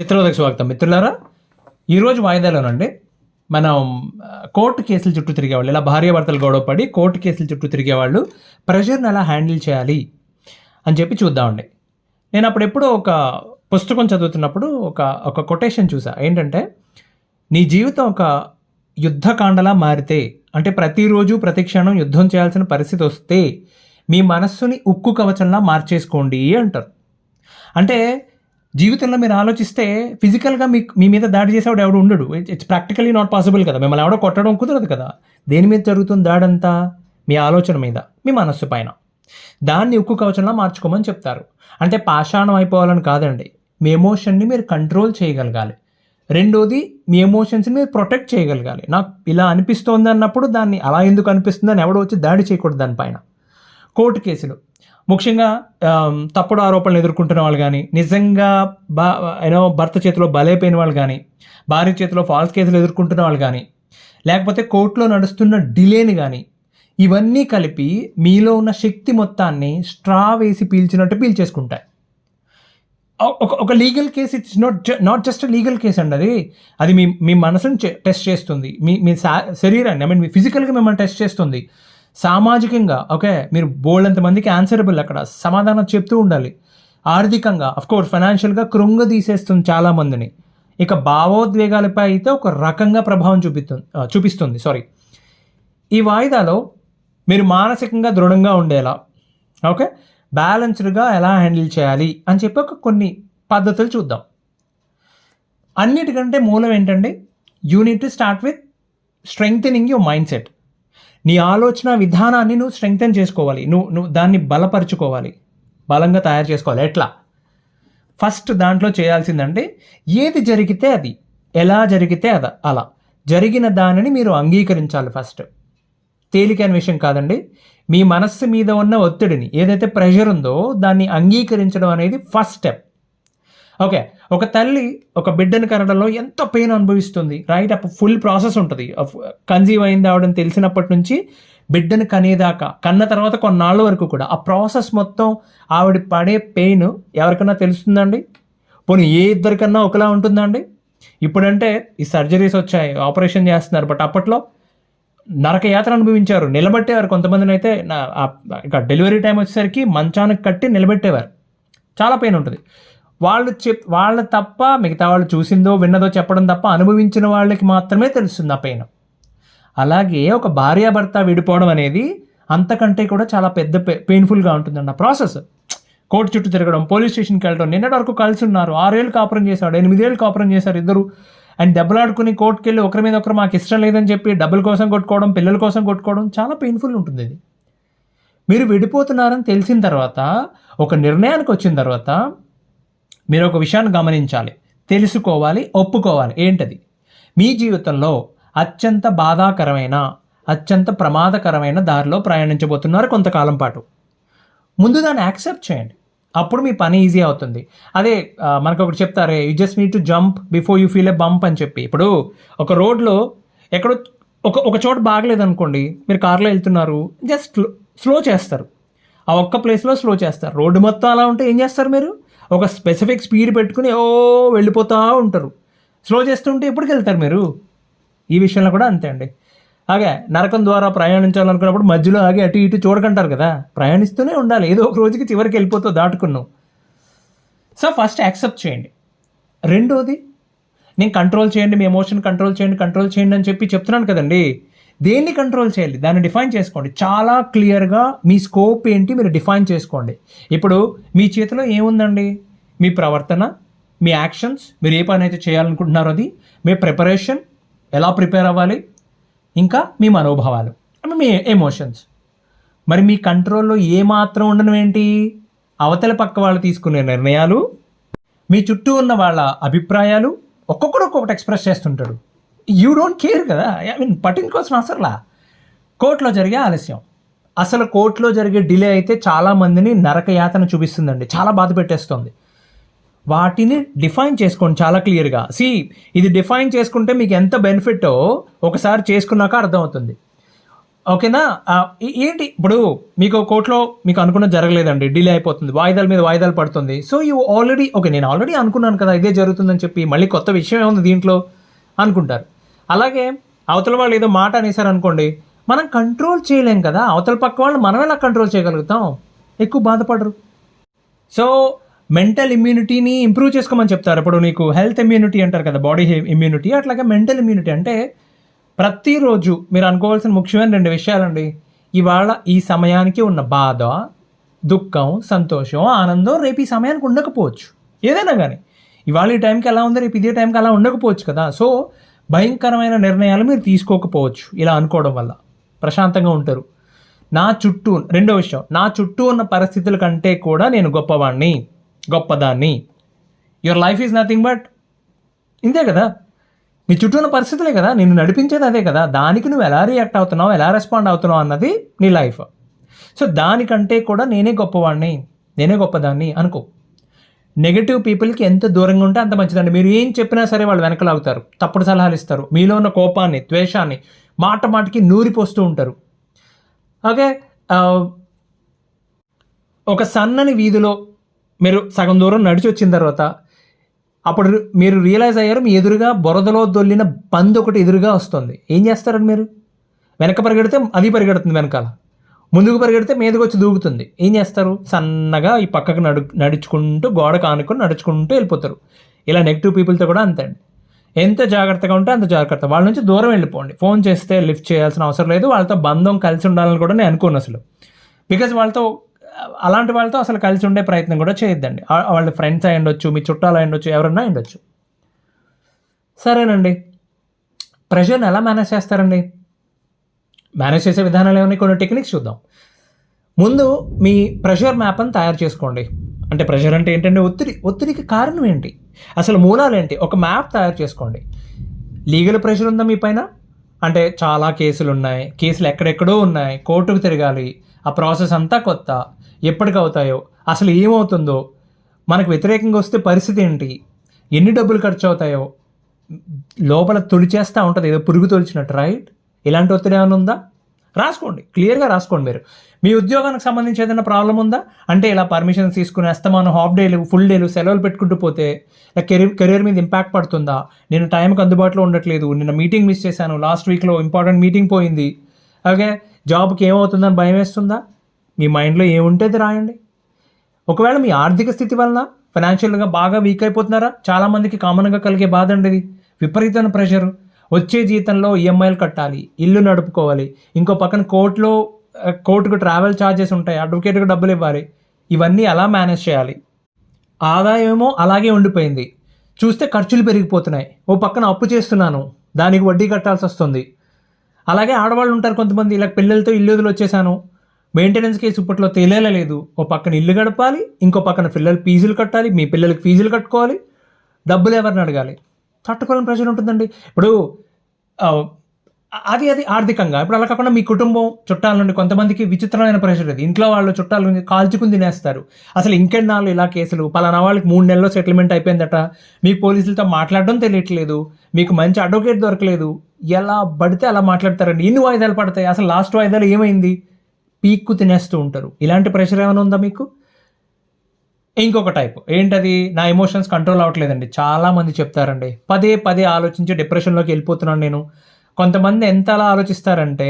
మిత్రులకు స్వాగతం. మిత్రులారా, ఈరోజు వాయిదాలోనండి మనం కోర్టు కేసుల చుట్టూ తిరిగేవాళ్ళు, ఇలా భార్యాభర్తలు గొడవపడి కోర్టు కేసుల చుట్టూ తిరిగేవాళ్ళు ప్రెషర్ని ఎలా హ్యాండిల్ చేయాలి అని చెప్పి చూద్దామండి. నేను అప్పుడెప్పుడో ఒక పుస్తకం చదువుతున్నప్పుడు ఒక ఒక కొటేషన్ చూసా. ఏంటంటే, నీ జీవితం ఒక యుద్ధకాండలా మారితే, అంటే ప్రతిరోజు ప్రతి క్షణం యుద్ధం చేయాల్సిన పరిస్థితి వస్తే మీ మనస్సుని ఉక్కు కవచంలా మార్చేసుకోండి అంటారు. అంటే జీవితంలో మీరు ఆలోచిస్తే ఫిజికల్గా మీ మీద దాడి చేసేవాడు ఎవడు ఉండడు. ఇట్స్ ప్రాక్టికలీ నాట్ పాసిబుల్ కదా. మిమ్మల్ని ఎవడో కొట్టడం కుదరదు కదా. దేని మీద జరుగుతుంది దాడంతా? మీ ఆలోచన మీద, మీ మనస్సు పైన. దాన్ని ఉక్కు కవచంలా మార్చుకోమని చెప్తారు. అంటే పాషాణం అయిపోవాలని కాదండి, మీ ఎమోషన్ని మీరు కంట్రోల్ చేయగలగాలి. రెండోది, మీ ఎమోషన్స్ని మీరు ప్రొటెక్ట్ చేయగలగాలి. నాకు ఇలా అనిపిస్తోంది అన్నప్పుడు దాన్ని అలా ఎందుకు అనిపిస్తుందని ఎవడో వచ్చి దాడి చేయకూడదు దానిపైన. కోర్టు కేసులు ముఖ్యంగా తప్పుడు ఆరోపణలు ఎదుర్కొంటున్న వాళ్ళు కానీ, నిజంగా భర్త చేతిలో బలైపోయిన వాళ్ళు కానీ, భార్య చేతిలో ఫాల్స్ కేసులు ఎదుర్కొంటున్న వాళ్ళు కానీ, లేకపోతే కోర్టులో నడుస్తున్న డిలేని కానీ, ఇవన్నీ కలిపి మీలో ఉన్న శక్తి మొత్తాన్ని స్ట్రా వేసి పీల్చినట్టు పీల్చేసుకుంటాయి. ఒక legal case, it's not just legal case అండి. అది మీ మనసుని టెస్ట్ చేస్తుంది, మీ శరీరాన్ని, మీ ఫిజికల్గా మిమ్మల్ని టెస్ట్ చేస్తుంది. సామాజికంగా మీరు బోల్డంత మందికి ఆన్సరబుల్, అక్కడ సమాధానం చెప్తూ ఉండాలి. ఆర్థికంగా అఫ్కోర్స్ ఫైనాన్షియల్గా కృంగదీసేస్తుంది చాలామందిని. ఇక భావోద్వేగాలపై అయితే ఒక రకంగా ప్రభావం చూపిస్తుంది. ఈ వాయిదాలో మీరు మానసికంగా దృఢంగా ఉండేలా, బ్యాలెన్స్డ్గా ఎలా హ్యాండిల్ చేయాలి అని చెప్పి కొన్ని పద్ధతులు చూద్దాం. అన్నిటికంటే మూలం ఏంటంటే, you need to start with strengthening your mind set. నీ ఆలోచన విధానాన్ని నువ్వు స్ట్రెంగ్థెన్ చేసుకోవాలి, నువ్వు దాన్ని బలపరుచుకోవాలి, బలంగా తయారు చేసుకోవాలి. ఎట్లా? ఫస్ట్ దాంట్లో చేయాల్సిందంటే, ఏది జరిగితే అది, ఎలా జరిగితే అలా జరిగిన దానిని మీరు అంగీకరించాలి. ఫస్ట్ తేలికైన విషయం కాదండి. మీ మనస్సు మీద ఉన్న ఒత్తిడిని, ఏదైతే ప్రెషర్ ఉందో దాన్ని అంగీకరించడం అనేది ఫస్ట్ స్టెప్. ఒక తల్లి ఒక బిడ్డను కనడంలో ఎంతో పెయిన్ అనుభవిస్తుంది, రైట్? అప్పుడు ఫుల్ ప్రాసెస్ ఉంటుంది. కన్సీవ్ అయింది ఆవిడని తెలిసినప్పటి నుంచి బిడ్డను కనేదాకా, కన్న తర్వాత కొన్నాళ్ళ వరకు కూడా ఆ ప్రాసెస్ మొత్తం ఆవిడ పడే పెయిన్ ఎవరికన్నా తెలుస్తుందండి? పోనీ ఏ ఇద్దరికన్నా ఒకలా ఉంటుందండి? ఇప్పుడంటే ఈ సర్జరీస్ వచ్చాయి, ఆపరేషన్ చేస్తున్నారు. బట్ అప్పట్లో నరకయాత్ర అనుభవించారు, నిలబెట్టేవారు. కొంతమందిని అయితే ఇక డెలివరీ టైం వచ్చేసరికి మంచానికి కట్టి నిలబెట్టేవారు. చాలా పెయిన్ ఉంటుంది. వాళ్ళు తప్ప, మిగతా వాళ్ళు చూసిందో విన్నదో చెప్పడం తప్ప, అనుభవించిన వాళ్ళకి మాత్రమే తెలుస్తుంది ఆ పెయిన్. అలాగే ఒక భార్యాభర్త విడిపోవడం అనేది అంతకంటే కూడా చాలా పెద్ద పెయిన్ఫుల్గా ఉంటుందండి ఆ ప్రాసెస్. కోర్టు చుట్టూ తిరగడం, పోలీస్ స్టేషన్కి వెళ్ళడం. నిన్నటి వరకు కలిసి ఉన్నారు, 6 ఏళ్ళు కాపురం చేశాడు, 8 ఏళ్ళు కాపురం చేశారు ఇద్దరు. అండ్ దెబ్బలాడుకుని కోర్టుకి వెళ్ళి ఒకరి మీద ఒకరు మాకు ఇష్టం లేదని చెప్పి డబ్బుల కోసం కొట్టుకోవడం, పిల్లల కోసం కొట్టుకోవడం చాలా పెయిన్ఫుల్ ఉంటుంది. ఇది మీరు విడిపోతున్నారని తెలిసిన తర్వాత, ఒక నిర్ణయానికి వచ్చిన తర్వాత మీరు ఒక విషయాన్ని గమనించాలి, తెలుసుకోవాలి, ఒప్పుకోవాలి. ఏంటది? మీ జీవితంలో అత్యంత బాధాకరమైన, అత్యంత ప్రమాదకరమైన దారిలో ప్రయాణించబోతున్నారు కొంతకాలం పాటు. ముందు దాన్ని యాక్సెప్ట్ చేయండి, అప్పుడు మీ పని ఈజీ అవుతుంది. అదే మనకు ఒకటి చెప్తారే, you just need to jump before you feel a bump అని చెప్పి. ఇప్పుడు ఒక రోడ్లో ఎక్కడో ఒక చోట బాగలేదనుకోండి, మీరు కార్లో వెళ్తున్నారు, జస్ట్ స్లో చేస్తారు, ఆ ఒక్క ప్లేస్లో స్లో చేస్తారు. రోడ్డు మొత్తం అలా ఉంటే ఏం చేస్తారు? మీరు ఒక స్పెసిఫిక్ స్పీడ్ పెట్టుకుని వెళ్ళిపోతూ ఉంటారు. స్లో చేస్తుంటే ఎప్పటికి వెళ్తారు మీరు? ఈ విషయంలో కూడా అంతే అండి. నరకం ద్వారా ప్రయాణించాలనుకున్నప్పుడు మధ్యలో ఆగి అటు ఇటు చూడకంటారు కదా. ప్రయాణిస్తూనే ఉండాలి, ఏదో ఒక రోజుకి చివరికి వెళ్ళిపోతూ దాటుకున్నావు. సో ఫస్ట్ యాక్సెప్ట్ చేయండి. రెండోది, నేను కంట్రోల్ చేయండి, మీ ఎమోషన్ కంట్రోల్ చేయండి అని చెప్పి చెప్తున్నాను కదండి. దేన్ని కంట్రోల్ చేయాలి దాన్ని డిఫైన్ చేసుకోండి. చాలా క్లియర్గా మీ స్కోప్ ఏంటి మీరు డిఫైన్ చేసుకోండి. ఇప్పుడు మీ చేతిలో ఏముందండి? మీ ప్రవర్తన, మీ యాక్షన్స్, మీరు ఏ పని అయితే చేయాలనుకుంటున్నారో అది, మీ ప్రిపరేషన్, ఎలా ప్రిపేర్ అవ్వాలి, ఇంకా మీ మనోభావాలు, మీ ఎమోషన్స్. మరి మీ కంట్రోల్లో ఏమాత్రం ఉండడం ఏంటి? అవతల పక్క వాళ్ళు తీసుకునే నిర్ణయాలు, మీ చుట్టూ ఉన్న వాళ్ళ అభిప్రాయాలు. ఒక్కొక్కడు ఒక్కొక్కటి ఎక్స్ప్రెస్ చేస్తుంటాడు. యూ డోంట్ కేర్ కదా, పట్టించుకోవాల్సిన అవసరంలా. కోర్టులో జరిగే ఆలస్యం, అసలు కోర్టులో జరిగే డిలే అయితే చాలామందిని నరకయాతన చూపిస్తుందండి, చాలా బాధ పెట్టేస్తుంది. వాటిని డిఫైన్ చేసుకోండి చాలా క్లియర్గా. ఇది డిఫైన్ చేసుకుంటే మీకు ఎంత బెనిఫిటో ఒకసారి చేసుకున్నాక అర్థమవుతుంది. ఓకేనా? ఏంటి ఇప్పుడు మీకు కోర్ట్‌లో మీకు అనుకున్నది జరగలేదండి. డిలే అయిపోతుంది. వాయిదాల మీద వాయిదాలు పడుతుంది. So, you already okay. నేను ఆల్రెడీ అనుకున్నాను కదా! ఇదే జరుగుతుందని చెప్పి మళ్ళీ కొత్త విషయం ఏముంది దీంట్లో అనుకుంటారు. అలాగే అవతల వాళ్ళు ఏదో మాట అనేసారనుకోండి, మనం కంట్రోల్ చేయలేం కదా! అవతల పక్క వాళ్ళని మనం ఎలా కంట్రోల్ చేయగలుగుతాం? ఎక్కువ బాధపడరు. సో, మెంటల్ ఇమ్యూనిటీని ఇంప్రూవ్ చేసుకోమని చెప్తారు. ఇప్పుడు నీకు హెల్త్ ఇమ్యూనిటీ అంటారు కదా! Body immunity. అట్లాగే మెంటల్ ఇమ్యూనిటీ అంటే ప్రతిరోజు మీరు అనుకోవాల్సిన ముఖ్యమైన 2 విషయాలండి. ఇవాళ ఈ సమయానికి ఉన్న బాధ, దుఃఖం, సంతోషం, ఆనందం రేపు ఈ సమయానికి ఉండకపోవచ్చు. ఏదైనా గానీ. ఇవాళ ఈ టైంకి ఎలా ఉంది రేపు ఇదే టైంకి అలా ఉండకపోవచ్చు కదా! సో, భయంకరమైన నిర్ణయాలు మీరు తీసుకోకపోవచ్చు ఇలా అనుకోవడం వల్ల. ప్రశాంతంగా ఉంటారు. నా చుట్టూ రెండో విషయం, నా చుట్టూ ఉన్న పరిస్థితుల కంటే కూడా నేను గొప్పవాడిని, గొప్పదాన్ని. Your life is nothing but ఇంతే కదా! నీ చుట్టూ ఉన్న పరిస్థితులే కదా! నిన్ను నడిపించేది అదే కదా! దానికి నువ్వు ఎలా రియాక్ట్ అవుతున్నావు, ఎలా రెస్పాండ్ అవుతున్నావు అన్నది నీ లైఫ్. సో, దానికంటే కూడా నేనే గొప్పవాడిని, నేనే గొప్పదాన్ని అనుకో. నెగెటివ్ పీపుల్‌కి ఎంత దూరంగా ఉంటే అంత మంచిదండి. మీరు ఏం చెప్పినా సరే వాళ్ళు వెనకలాగుతారు. తప్పుడు సలహాలు ఇస్తారు. మీలో ఉన్న కోపాన్ని, ద్వేషాన్ని మాట మాటకి నూరిపోస్తూ ఉంటారు. ఓకే. ఒక సన్నని వీధిలో మీరు సగం దూరం నడిచి వచ్చిన తర్వాత అప్పుడు మీరు రియలైజ్ అయ్యారు మీ ఎదురుగా బురదలో దొల్లిన పంది ఒకటి ఎదురుగా వస్తుంది. ఏం చేస్తారండి మీరు? వెనక పరిగెడితే అది పరిగెడుతుంది వెనకాల. ముందుకు పరిగెడితే మీదకి వచ్చి దూకుతుంది. ఏం చేస్తారు? సన్నగా ఈ పక్కకు నడుచుకుంటూ గోడకు ఆనుకొని నడుచుకుంటూ వెళ్ళిపోతారు. ఇలా నెగిటివ్ పీపుల్తో కూడా అంతే అండి. ఎంత జాగ్రత్తగా ఉంటే అంత జాగ్రత్త. వాళ్ళ నుంచి దూరం వెళ్ళిపోండి. ఫోన్ చేస్తే లిఫ్ట్ చేయాల్సిన అవసరం లేదు. వాళ్ళతో బంధం కలిసి ఉండాలని కూడా నేను అనుకోను అసలు. బికాజ్ వాళ్ళతో అలాంటి వాళ్ళతో అసలు కలిసి ఉండే ప్రయత్నం కూడా చేయొద్దండి. వాళ్ళ ఫ్రెండ్స్ అయి ఉండొచ్చు, మీ చుట్టాలు అయి ఉండొచ్చు, ఎవరన్నా అయి ఉండొచ్చు. సరేనండి. ప్రెషర్ని ఎలా మేనేజ్ చేస్తారండి? మేనేజ్ చేసే విధానాలు ఏమన్నా కొన్ని టెక్నిక్స్ చూద్దాం. ముందు మీ ప్రెషర్ మ్యాప్ని తయారు చేసుకోండి. అంటే ప్రెషర్ అంటే ఏంటంటే ఒత్తిడికి కారణం ఏంటి, అసలు మూలాలు ఏంటి, ఒక మ్యాప్ తయారు చేసుకోండి. లీగల్ ప్రెషర్ ఉందా మీ పైన? అంటే చాలా కేసులు ఉన్నాయి, కేసులు ఎక్కడెక్కడో ఉన్నాయి, కోర్టుకు తిరగాలి, ఆ ప్రాసెస్ అంతా కొత్త, ఎప్పటికవుతాయో, అసలు ఏమవుతుందో, మనకు వ్యతిరేకంగా వస్తే పరిస్థితి ఏంటి, ఎన్ని డబ్బులు ఖర్చు అవుతాయో, లోపల తొలిచేస్తూ ఉంటుంది ఏదో పురుగు తొలిచినట్టు, రైట్? ఇలాంటి ఒత్తిడి ఏమైనా ఉందా? రాసుకోండి, క్లియర్గా రాసుకోండి. మీరు మీ ఉద్యోగానికి సంబంధించి ఏదైనా ప్రాబ్లం ఉందా అంటే ఇలా పర్మిషన్స్ తీసుకుని అస్తమానం హాఫ్ డేలు ఫుల్ డేలు సెలవులు పెట్టుకుంటూ పోతే కెరీర్ మీద ఇంపాక్ట్ పడుతుందా? నేను టైంకి అందుబాటులో ఉండట్లేదు, నిన్న మీటింగ్ మిస్ చేశాను, లాస్ట్ వీక్లో ఇంపార్టెంట్ మీటింగ్ పోయింది, అలాగే జాబ్కి ఏమవుతుందని భయం వేస్తుందా? మీ మైండ్లో ఏముంటే అది రాయండి. ఒకవేళ మీ ఆర్థిక స్థితి వలన ఫైనాన్షియల్గా బాగా వీక్ అయిపోతున్నారా? చాలామందికి కామన్గా కలిగే బాధ అండి ఇది. విపరీతమైన ప్రెషరు. వచ్చే జీతంలో ఈఎంఐలు కట్టాలి, ఇల్లు నడుపుకోవాలి, ఇంకో పక్కన కోర్టుకు ట్రావెల్ ఛార్జెస్ ఉంటాయి, అడ్వకేట్కి డబ్బులు ఇవ్వాలి. ఇవన్నీ ఎలా మేనేజ్ చేయాలి? ఆదాయం ఏమో అలాగే ఉండిపోయింది, చూస్తే ఖర్చులు పెరిగిపోతున్నాయి. ఓ పక్కన అప్పు చేస్తున్నాను, దానికి వడ్డీ కట్టాల్సి వస్తుంది. అలాగే ఆడవాళ్ళు ఉంటారు కొంతమంది, ఇలా పిల్లలతో ఇల్లు వదిలి వచ్చేసాను, మెయింటెనెన్స్ కేసు ఇప్పట్లో తెలియలేదు. ఓ పక్కన ఇల్లు గడపాలి, ఇంకో పక్కన పిల్లలు ఫీజులు కట్టాలి, మీ పిల్లలకి ఫీజులు కట్టుకోవాలి, డబ్బులు ఎవరిని అడగాలి? తట్టుకోవాలని ప్రెషర్ ఉంటుందండి. ఇప్పుడు అది ఆర్థికంగా. ఇప్పుడు అలా కాకుండా మీ కుటుంబం చుట్టాల నుండి కొంతమందికి విచిత్రమైన ప్రెషర్ ఇది. ఇంట్లో వాళ్ళు చుట్టాలు కాల్చుకుని తినేస్తారు. అసలు ఇంకెన్నాళ్ళు ఇలా కేసులు, పలానా వాళ్ళకి 3 నెలల్లో సెటిల్మెంట్ అయిపోయిందట, మీకు పోలీసులతో మాట్లాడడం తెలియట్లేదు, మీకు మంచి అడ్వకేట్ దొరకలేదు, ఎలా పడితే అలా మాట్లాడతారండి. ఎన్ని వాయిదాలు పడతాయి, అసలు లాస్ట్ వాయిదాలు ఏమైంది, పీక్కు తినేస్తూ ఉంటారు. ఇలాంటి ప్రెషర్ ఏమైనా ఉందా మీకు? ఇంకొక టైప్ ఏంటది, నా ఎమోషన్స్ కంట్రోల్ అవ్వట్లేదండి. చాలామంది చెప్తారండి, పదే పదే ఆలోచించి డిప్రెషన్లోకి వెళ్ళిపోతున్నాను నేను. కొంతమంది ఎంత అలా ఆలోచిస్తారంటే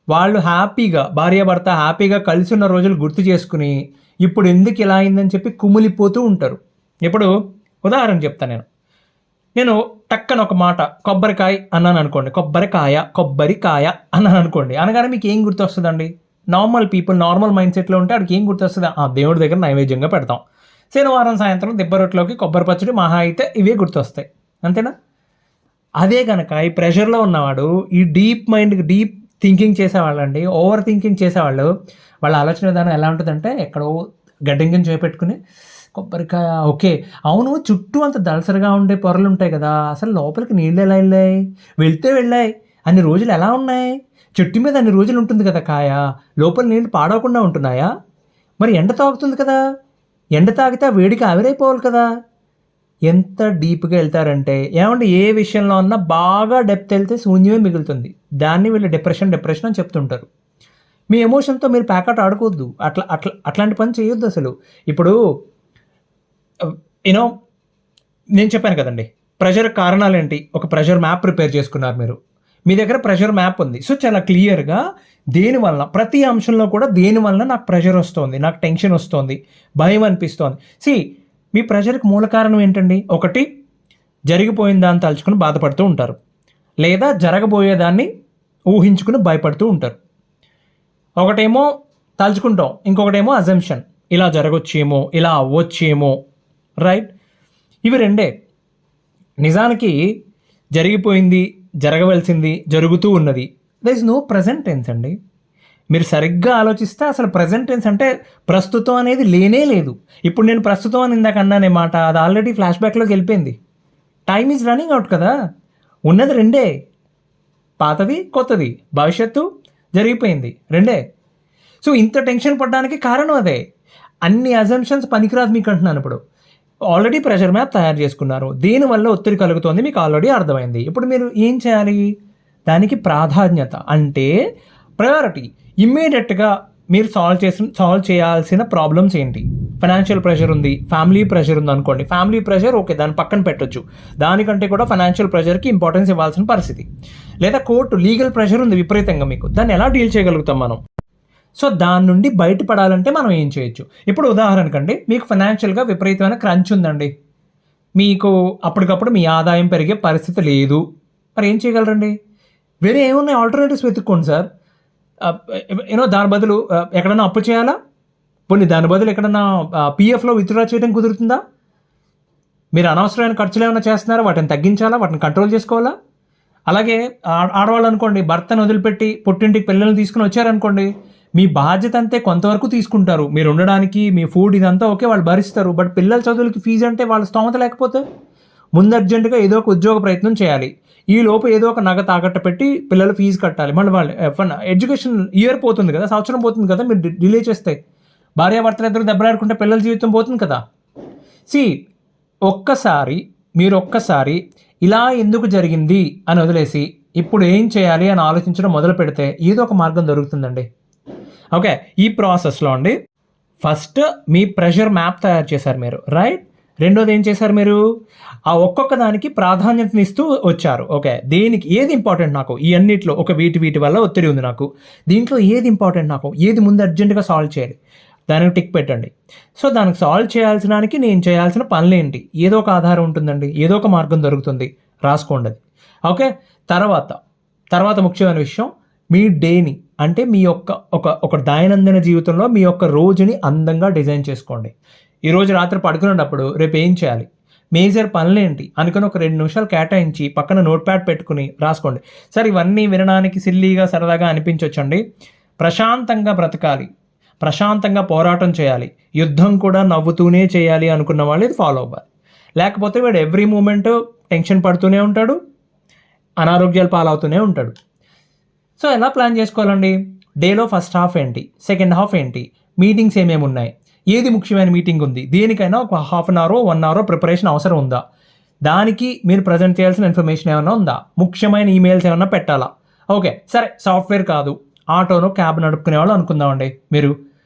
వాళ్ళు హ్యాపీగా భార్యాభర్త హ్యాపీగా కలిసి ఉన్న రోజులు గుర్తు చేసుకుని ఇప్పుడు ఎందుకు ఇలా అయిందని చెప్పి కుమిలిపోతూ ఉంటారు. ఇప్పుడు ఉదాహరణ చెప్తాను. నేను టక్కన ఒక మాట కొబ్బరికాయ అన్నాను అనుకోండి, కొబ్బరికాయ అన్నాను అనుకోండి, అనగానే మీకు ఏం గుర్తొస్తుందండి? నార్మల్ పీపుల్ నార్మల్ మైండ్ సెట్లో ఉంటే ఆడికి ఏం గుర్తొస్తుంది? దేవుడి దగ్గర నైవేద్యంగా పెడతాం, శనివారం సాయంత్రం దిబ్బ రొట్టెలోకి కొబ్బరి పచ్చడి మహా అయితే ఇవే గుర్తొస్తాయి, అంతేనా? అదే కనుక ఈ ప్రెషర్లో ఉన్నవాడు ఈ డీప్ థింకింగ్ చేసేవాళ్ళండి, ఓవర్ థింకింగ్ చేసేవాళ్ళు, వాళ్ళ ఆలోచన విధానం ఎలా ఉంటుందంటే ఎక్కడో గడ్డంకిని చేపెట్టుకుని కొబ్బరికాయ, ఓకే అవును, చుట్టూ అంత దళసరిగా ఉండే పొరలు ఉంటాయి కదా, అసలు లోపలికి నీళ్ళు ఎలా వెళ్ళాయి, వెళ్ళాయి, అన్ని రోజులు ఎలా ఉన్నాయి, చెట్టు మీద అన్ని రోజులు ఉంటుంది కదా కాయ, లోపల నీళ్ళు పాడవకుండా ఉంటున్నాయా? మరి ఎండ తాగుతుంది కదా, ఎండ తాగితే వేడికి ఆవిరైపోవాలి కదా, ఎంత డీప్గా వెళ్తారంటే ఏమంటే ఏ విషయంలో ఉన్నా బాగా డెప్త్ వెళ్తే శూన్యమే మిగులుతుంది. దాన్ని వీళ్ళు డిప్రెషన్ అని చెప్తుంటారు. మీ ఎమోషన్తో మీరు ప్యాకెట్ ఆడుకోవద్దు. అట్లాంటి పని చేయొద్దు అసలు. ఇప్పుడు యూనో నేను చెప్పాను కదండి, ప్రెషర్ కారణాలు ఏంటి? ఒక ప్రెషర్ మ్యాప్ ప్రిపేర్ చేసుకున్నారు మీరు. మీ దగ్గర ప్రెషర్ మ్యాప్ ఉంది. సో చాలా క్లియర్గా దేనివల్ల, ప్రతి అంశంలో కూడా దేనివల్ల నాకు ప్రెషర్ వస్తుంది, నాకు టెన్షన్ వస్తుంది, భయం అనిపిస్తోంది. మీ ప్రెషర్కి మూల కారణం ఏంటండి? ఒకటి, జరిగిపోయిన దాన్ని తలుచుకుని బాధపడుతూ ఉంటారు, లేదా జరగబోయేదాన్ని ఊహించుకుని భయపడుతూ ఉంటారు. ఒకటేమో తలుచుకుంటాం, ఇంకొకటేమో అజంప్షన్, ఇలా జరగొచ్చేమో, ఇలా అవ్వచ్చేమో. రైట్? ఇవి రెండే. నిజానికి జరిగిపోయింది, జరగవలసింది, జరుగుతూ ఉన్నది. There is no present tense అండి. మీరు సరిగ్గా ఆలోచిస్తే అసలు ప్రజెంట్ టెన్స్ అంటే ప్రస్తుతం అనేది లేనే లేదు. ఇప్పుడు నేను ప్రస్తుతం అని ఇందాక అన్నానే మాట, అది ఆల్రెడీ ఫ్లాష్ బ్యాక్లోకి వెళ్ళిపోయింది. టైమ్ ఈజ్ రన్నింగ్ అవుట్ కదా. ఉన్నది రెండే, పాతది కొత్తది, భవిష్యత్తు జరిగిపోయింది, రెండే. సో ఇంత టెన్షన్ పడడానికి కారణం అదే. అన్ని అజంప్షన్స్ పనికిరాదు మీకు అంటున్నాను. ఇప్పుడు ఆల్రెడీ ప్రెషర్ మ్యాప్ తయారు చేసుకున్నారు, దేనివల్ల ఒత్తిడి కలుగుతోంది మీకు ఆల్రెడీ అర్థమైంది. ఇప్పుడు మీరు ఏం చేయాలి? దానికి ప్రాధాన్యత అంటే ప్రయారిటీ. ఇమ్మీడియట్గా మీరు సాల్వ్ చేయాల్సిన ప్రాబ్లమ్స్ ఏంటి? ఫైనాన్షియల్ ప్రెషర్ ఉంది, ఫ్యామిలీ ప్రెషర్ ఉంది అనుకోండి. ఫ్యామిలీ ప్రెషర్ ఓకే, దాన్ని పక్కన పెట్టొచ్చు. దానికంటే కూడా ఫైనాన్షియల్ ప్రెషర్కి ఇంపార్టెన్స్ ఇవ్వాల్సిన పరిస్థితి. లేదా లీగల్ ప్రెషర్ ఉంది విపరీతంగా మీకు, దాన్ని ఎలా డీల్ చేయగలుగుతాం మనం? సో దాని నుండి బయటపడాలంటే మనం ఏం చేయొచ్చు? ఇప్పుడు ఉదాహరణకండి, మీకు ఫైనాన్షియల్గా విపరీతమైన క్రంచ్ ఉందండి, మీకు అప్పటికప్పుడు మీ ఆదాయం పెరిగే పరిస్థితి లేదు. మరి ఏం చేయగలరండి? వేరే ఏమున్నాయి ఆల్టర్నేటివ్స్ వెతుక్కోండి సార్. దాని బదులు ఎక్కడన్నా అప్పు చేయాలా? పోనీ దాని బదులు ఎక్కడన్నా పిఎఫ్లో విత్డ్రా చేయడం కుదురుతుందా? మీరు అనవసరమైన ఖర్చులు ఏమైనా చేస్తున్నారా? వాటిని తగ్గించాలా? వాటిని కంట్రోల్ చేసుకోవాలా? అలాగే ఆడవాళ్ళు అనుకోండి, భర్తను వదిలిపెట్టి పుట్టింటికి పిల్లల్ని తీసుకుని వచ్చారనుకోండి, మీ బాధ్యత అంతే కొంతవరకు తీసుకుంటారు. మీరు ఉండడానికి, మీ ఫుడ్ ఇదంతా ఓకే, వాళ్ళు భరిస్తారు. బట్ పిల్లల చదువులకి ఫీజు అంటే వాళ్ళ స్తోమత లేకపోతే ముందు అర్జెంటుగా ఏదో ఒక ఉద్యోగ ప్రయత్నం చేయాలి. ఈ లోపు ఏదో ఒక నగ తాకట్టు పెట్టి పిల్లలు ఫీజు కట్టాలి. మళ్ళీ వాళ్ళు ఎడ్యుకేషన్ ఇయర్ పోతుంది కదా, సంవత్సరం పోతుంది కదా మీరు డిలే చేస్తే. భార్యాభర్తలు ఇద్దరు దెబ్బలాడుకుంటే పిల్లల జీవితం పోతుంది కదా. ఒక్కసారి ఇలా ఎందుకు జరిగింది అని వదిలేసి ఇప్పుడు ఏం చేయాలి అని ఆలోచించడం మొదలు పెడితే ఏదో ఒక మార్గం దొరుకుతుందండి. ఓకే, ఈ ప్రాసెస్లో అండి ఫస్ట్ మీ ప్రెషర్ మ్యాప్ తయారు చేశారు మీరు, రైట్? రెండోది ఏం చేశారు మీరు? ఆ ఒక్కొక్క దానికి ప్రాధాన్యతనిస్తూ వచ్చారు. ఓకే, దేనికి ఏది ఇంపార్టెంట్ నాకు, ఈ అన్నిట్లో ఒక వీటి వల్ల ఒత్తిడి ఉంది నాకు, దీంట్లో ఏది ఇంపార్టెంట్ నాకు, ఏది ముందు అర్జెంటుగా సాల్వ్ చేయాలి, దానికి టిక్ పెట్టండి. సో దానికి సాల్వ్ చేయాల్సినానికి నేను చేయాల్సిన పనులేంటి? ఏదో ఒక ఆధారం ఉంటుందండి, ఏదో ఒక మార్గం దొరుకుతుంది, రాసుకోండి అది. ఓకే, తర్వాత ముఖ్యమైన విషయం, మీ డేని అంటే మీ యొక్క ఒక దైనందిన జీవితంలో మీ యొక్క రోజుని అందంగా డిజైన్ చేసుకోండి. ఈరోజు రాత్రి పడుకునేటప్పుడు రేపు ఏం చేయాలి, మేజర్ పనులేంటి అనుకుని ఒక 2 నిమిషాలు కేటాయించి పక్కన నోట్ ప్యాడ్ పెట్టుకుని రాసుకోండి. సార్ ఇవన్నీ వినడానికి సిల్లీగా సరదాగా అనిపించవచ్చండి. ప్రశాంతంగా బ్రతకాలి, ప్రశాంతంగా పోరాటం చేయాలి, యుద్ధం కూడా నవ్వుతూనే చేయాలి అనుకున్న వాళ్ళు ఇది ఫాలో అవ్వాలి. లేకపోతే వీడు ఎవ్రీ మూమెంట్ టెన్షన్ పడుతూనే ఉంటాడు, అనారోగ్యాలు పాలవుతూనే ఉంటాడు. సో ఎలా ప్లాన్ చేసుకోవాలండి? డేలో ఫస్ట్ హాఫ్ ఏంటి, సెకండ్ హాఫ్ ఏంటి, మీటింగ్స్ ఏమేమి ఉన్నాయి, ఏది ముఖ్యమైన మీటింగ్ ఉంది, దేనికైనా ఒక half an hour 1 hour preparation అవసరం ఉందా, దానికి మీరు ప్రజెంట్ చేయాల్సిన ఇన్ఫర్మేషన్ ఏమైనా ఉందా, ముఖ్యమైన ఈమెయిల్స్ ఏమైనా పెట్టాలా? ఓకే, సరే సాఫ్ట్వేర్ కాదు, ఆటోనో క్యాబ్ నడుపుకునే వాళ్ళు అనుకుందామండి. మీరు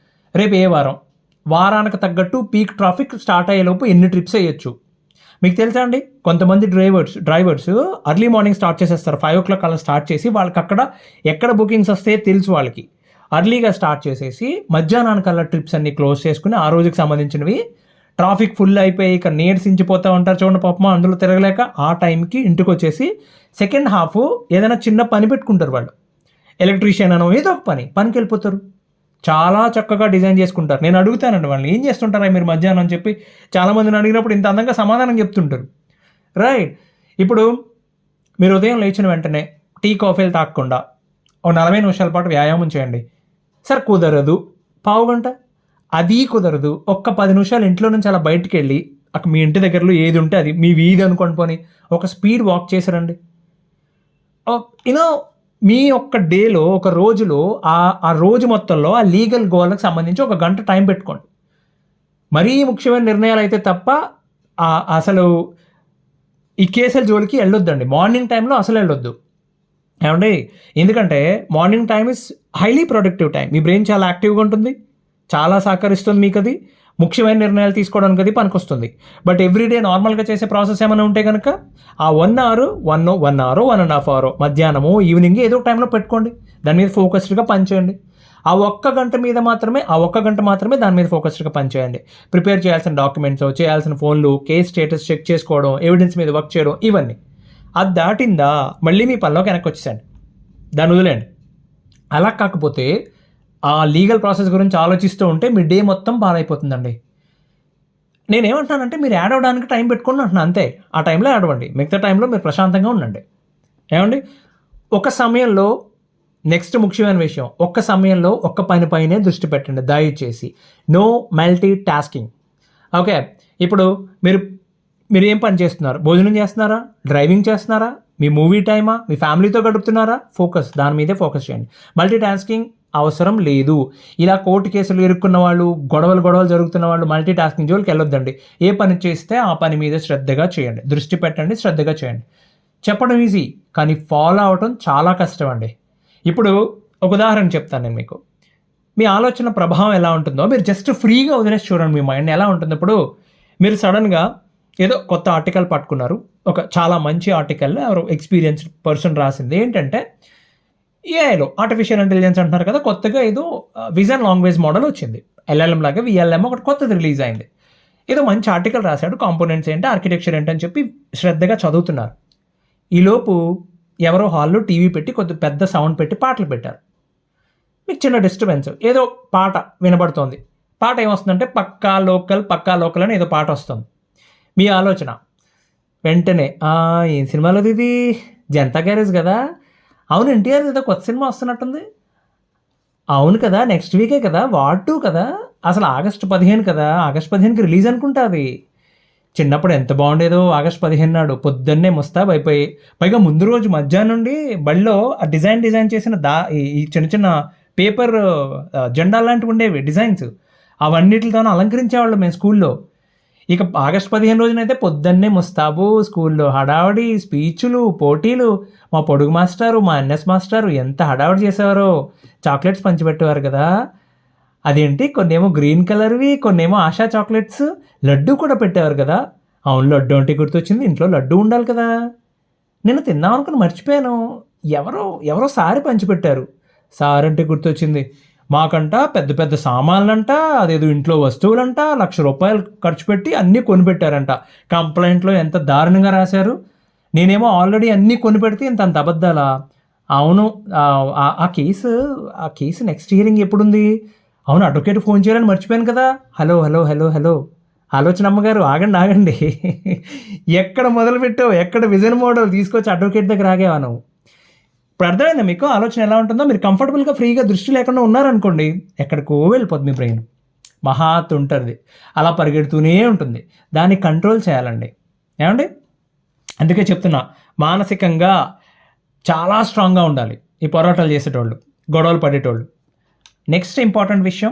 రేపు ఏ వారానికి తగ్గట్టు పీక్ ట్రాఫిక్ స్టార్ట్ అయ్యేలోపు ఎన్ని ట్రిప్స్ వేయచ్చు? మీకు తెలుసా అండి, కొంతమంది డ్రైవర్స్ అర్లీ మార్నింగ్ స్టార్ట్ చేసేస్తారు. 5 o'clock అలా స్టార్ట్ చేసి వాళ్ళకి ఎక్కడ బుకింగ్స్ వస్తే తెలుసు వాళ్ళకి, అర్లీగా స్టార్ట్ చేసేసి మధ్యాహ్నానికల్లా ట్రిప్స్ అన్ని క్లోజ్ చేసుకుని ఆ రోజుకి సంబంధించినవి, ట్రాఫిక్ ఫుల్ అయిపోయి ఇక నీరసించిపోతూ ఉంటారు చూడండి పాపం, అందులో తిరగలేక ఆ టైంకి ఇంటికి వచ్చేసి సెకండ్ హాఫ్ ఏదైనా చిన్న పని పెట్టుకుంటారు వాళ్ళు, ఎలక్ట్రీషియన్ అనో ఏదో ఒక పనికి వెళ్ళిపోతారు. చాలా చక్కగా డిజైన్ చేసుకుంటారు. నేను అడుగుతానండి వాళ్ళని, ఏం చేస్తుంటారా మీరు మధ్యాహ్నం అని చెప్పి. చాలామందిని అడిగినప్పుడు ఇంత అందంగా సమాధానం చెప్తుంటారు, రైట్? ఇప్పుడు మీరు ఉదయం లేచిన వెంటనే టీ కాఫీలు తాగకుండా ఒక 40 నిమిషాల పాటు వ్యాయామం చేయండి. సార్ కుదరదు, పావు గంట, అది కుదరదు, ఒక్క 10 నిమిషాలు ఇంట్లో నుంచి అలా బయటికి వెళ్ళి అక్కడ మీ ఇంటి దగ్గరలో ఏది ఉంటే అది, మీ వీధి అనుకోండి పోనీ, ఒక స్పీడ్ వాక్ చేసారండి. మీ యొక్క డేలో, ఒక రోజులో, ఆ రోజు మొత్తంలో ఆ లీగల్ గోల్కి సంబంధించి 1 గంట టైం పెట్టుకోండి. మరీ ముఖ్యమైన నిర్ణయాలు అయితే తప్ప అసలు ఈ కేసుల జోలికి వెళ్ళొద్దండి. మార్నింగ్ టైంలో అసలు వెళ్ళొద్దు. ఏమండి, ఎందుకంటే morning time is highly productive time. Me brain చాలా యాక్టివ్గా ఉంటుంది, చాలా సహకరిస్తుంది మీకు. అది ముఖ్యమైన నిర్ణయాలు తీసుకోవడానికి అది పనికొస్తుంది. బట్ ఎవ్రీడే నార్మల్గా చేసే ప్రాసెస్ ఏమైనా ఉంటే కనుక ఆ 1 అవర్ 1.5 అవర్ మధ్యాహ్నము ఈవినింగ్ ఏదో ఒక టైంలో పెట్టుకోండి. దాని మీద ఫోకస్డ్గా పనిచేయండి. ఆ ఒక్క గంట మాత్రమే దాని మీద ఫోకస్డ్గా పనిచేయండి. ప్రిపేర్ చేయాల్సిన డాక్యుమెంట్స్, చేయాల్సిన ఫోన్లు, కేస్ స్టేటస్ చెక్ చేసుకోవడం, ఎవిడెన్స్ మీద వర్క్ చేయడం, ఇవన్నీ. అది దాటిందా మళ్ళీ మీ పనిలోకి వెనక్కి వచ్చేసండి, దాన్ని వదిలేండి. అలా కాకపోతే ఆ లీగల్ ప్రాసెస్ గురించి ఆలోచిస్తూ ఉంటే మీ డే మొత్తం పాడైపోతుందండి. నేనేమంటున్నానంటే మీరు యాడ్ అవ్వడానికి టైం పెట్టుకోండి అంటున్నాను, అంతే. ఆ టైంలో యాడ్ అవ్వండి, మిగతా టైంలో మీరు ప్రశాంతంగా ఉండండి. ఏమండి, ఒక సమయంలో నెక్స్ట్ ముఖ్యమైన విషయం, ఒక్క సమయంలో ఒక్క పైనే దృష్టి పెట్టండి దయచేసి. No multi tasking. ఓకే, ఇప్పుడు మీరు ఏం పని చేస్తున్నారు? భోజనం చేస్తున్నారా? డ్రైవింగ్ చేస్తున్నారా? మీ మూవీ టైమా? మీ ఫ్యామిలీతో గడుపుతున్నారా? దాని మీదే ఫోకస్ చేయండి. మల్టీ టాస్కింగ్ అవసరం లేదు. ఇలా కోర్టు కేసులు ఇరుక్కున్న వాళ్ళు, గొడవలు జరుగుతున్న వాళ్ళు మల్టీ టాస్కింగ్ జోలికి వెళ్ళొద్దండి. ఏ పని చేస్తే ఆ పని మీద శ్రద్ధగా చేయండి, దృష్టి పెట్టండి, శ్రద్ధగా చేయండి. చెప్పడం ఈజీ, కానీ ఫాలో అవటం చాలా కష్టం అండి. ఇప్పుడు ఒక ఉదాహరణ చెప్తాను నేను మీకు. మీ ఆలోచన ప్రభావం ఎలా ఉంటుందో మీరు జస్ట్ ఫ్రీగా వదిలేసి చూడండి. మీ మైండ్ ఎలా ఉంటుంది? ఇప్పుడు మీరు సడన్గా ఏదో కొత్త ఆర్టికల్ పట్టుకున్నారు, ఒక చాలా మంచి ఆర్టికల్, ఎవరు ఎక్స్పీరియన్స్డ్ పర్సన్ రాసింది. ఏంటంటే ఏఐలో ఆర్టిఫిషియల్ ఇంటెలిజెన్స్ అంటున్నారు కదా, కొత్తగా ఏదో విజన్ లాంగ్వేజ్ మోడల్ వచ్చింది, ఎల్ఎల్ఎం లాగా విఎల్ఎం ఒకటి కొత్తది రిలీజ్ అయింది. ఏదో మంచి ఆర్టికల్ రాశాడు, కాంపోనెంట్స్ ఏంటి, ఆర్కిటెక్చర్ ఏంటని చెప్పి శ్రద్ధగా చదువుతున్నారు. ఈలోపు ఎవరో హాల్లో టీవీ పెట్టి కొద్ది పెద్ద సౌండ్ పెట్టి పాటలు పెట్టారు. మీకు చిన్న డిస్టర్బెన్స్, ఏదో పాట వినబడుతోంది. పాట ఏమొస్తుందంటే పక్కా లోకల్ అని ఏదో పాట వస్తుంది. మీ ఆలోచన వెంటనే ఏం సినిమాలో ఇది, జనతా గ్యారేజ్ కదా, అవును ఎన్టీఆర్ ఏదో కొత్త సినిమా వస్తున్నట్టుంది, అవును కదా నెక్స్ట్ వీకే కదా, వార్ 2 కదా, అసలు ఆగస్టు 15 కదా, ఆగస్టు 15కి రిలీజ్ అనుకుంటా అది. చిన్నప్పుడు ఎంత బాగుండేదో ఆగస్టు 15 నాడు పొద్దున్నే ముస్తాబ్ అయిపోయి, పైగా ముందు రోజు మధ్యాహ్నం నుండి బడిలో ఆ డిజైన్ చేసిన ఈ చిన్న పేపర్ జెండా లాంటివి ఉండేవి డిజైన్స్, అవన్నిటితోనే అలంకరించేవాళ్ళు మేము స్కూల్లో. ఇక ఆగస్టు 15 రోజునైతే పొద్దున్నే ముస్తాబు, స్కూల్లో హడావడి, స్పీచ్లు, పోటీలు. మా పొడుగు మాస్టారు, మా ఎన్ఎస్ మాస్టారు ఎంత హడావడి చేసేవారో. చాక్లెట్స్ పంచిపెట్టేవారు కదా, అదేంటి కొన్నేమో గ్రీన్ కలర్వి, కొన్నేమో ఆశా చాక్లెట్స్, లడ్డు కూడా పెట్టేవారు కదా. అవును, లడ్డు అంటే గుర్తొచ్చింది, ఇంట్లో లడ్డు ఉండాలి కదా, నేను తిందాం అనుకుని మర్చిపోయాను. ఎవరో సారి పంచిపెట్టారు. సార్ అంటే గుర్తొచ్చింది, మాకంట పెద్ద పెద్ద సామాన్లంట, అదేదో ఇంట్లో వస్తువులంట, ₹1,00,000 ఖర్చు పెట్టి అన్నీ కొనిపెట్టారంట. కంప్లైంట్లో ఎంత దారుణంగా రాశారు. నేనేమో ఆల్రెడీ అన్నీ కొనిపెడితే ఇంత అబద్ధాలా? అవును, ఆ కేసు నెక్స్ట్ హియరింగ్ ఎప్పుడుంది? అవును, అడ్వకేట్ ఫోన్ చేయాలని మర్చిపోయాను కదా. హలో ఆలోచన అమ్మగారు, ఆగండి. ఎక్కడ మొదలుపెట్టావు, ఎక్కడ విజన్ మోడల్ తీసుకొచ్చి అడ్వకేట్ దగ్గర ఆగేవా నువ్వు? ఇప్పుడు అర్థమైందా మీకు ఆలోచన ఎలా ఉంటుందో? మీరు కంఫర్టబుల్గా ఫ్రీగా దృష్టి లేకుండా ఉన్నారనుకోండి, ఎక్కడికో వెళ్ళిపోతుంది మీ బ్రెయిన్, మహాత్ ఉంటుంది, అలా పరిగెడుతూనే ఉంటుంది. దాన్ని కంట్రోల్ చేయాలండి. ఏమండి, అందుకే చెప్తున్నా, మానసికంగా చాలా స్ట్రాంగ్గా ఉండాలి ఈ పోరాటాలు చేసేటోళ్ళు, గొడవలు పడేటోళ్ళు. నెక్స్ట్ ఇంపార్టెంట్ విషయం,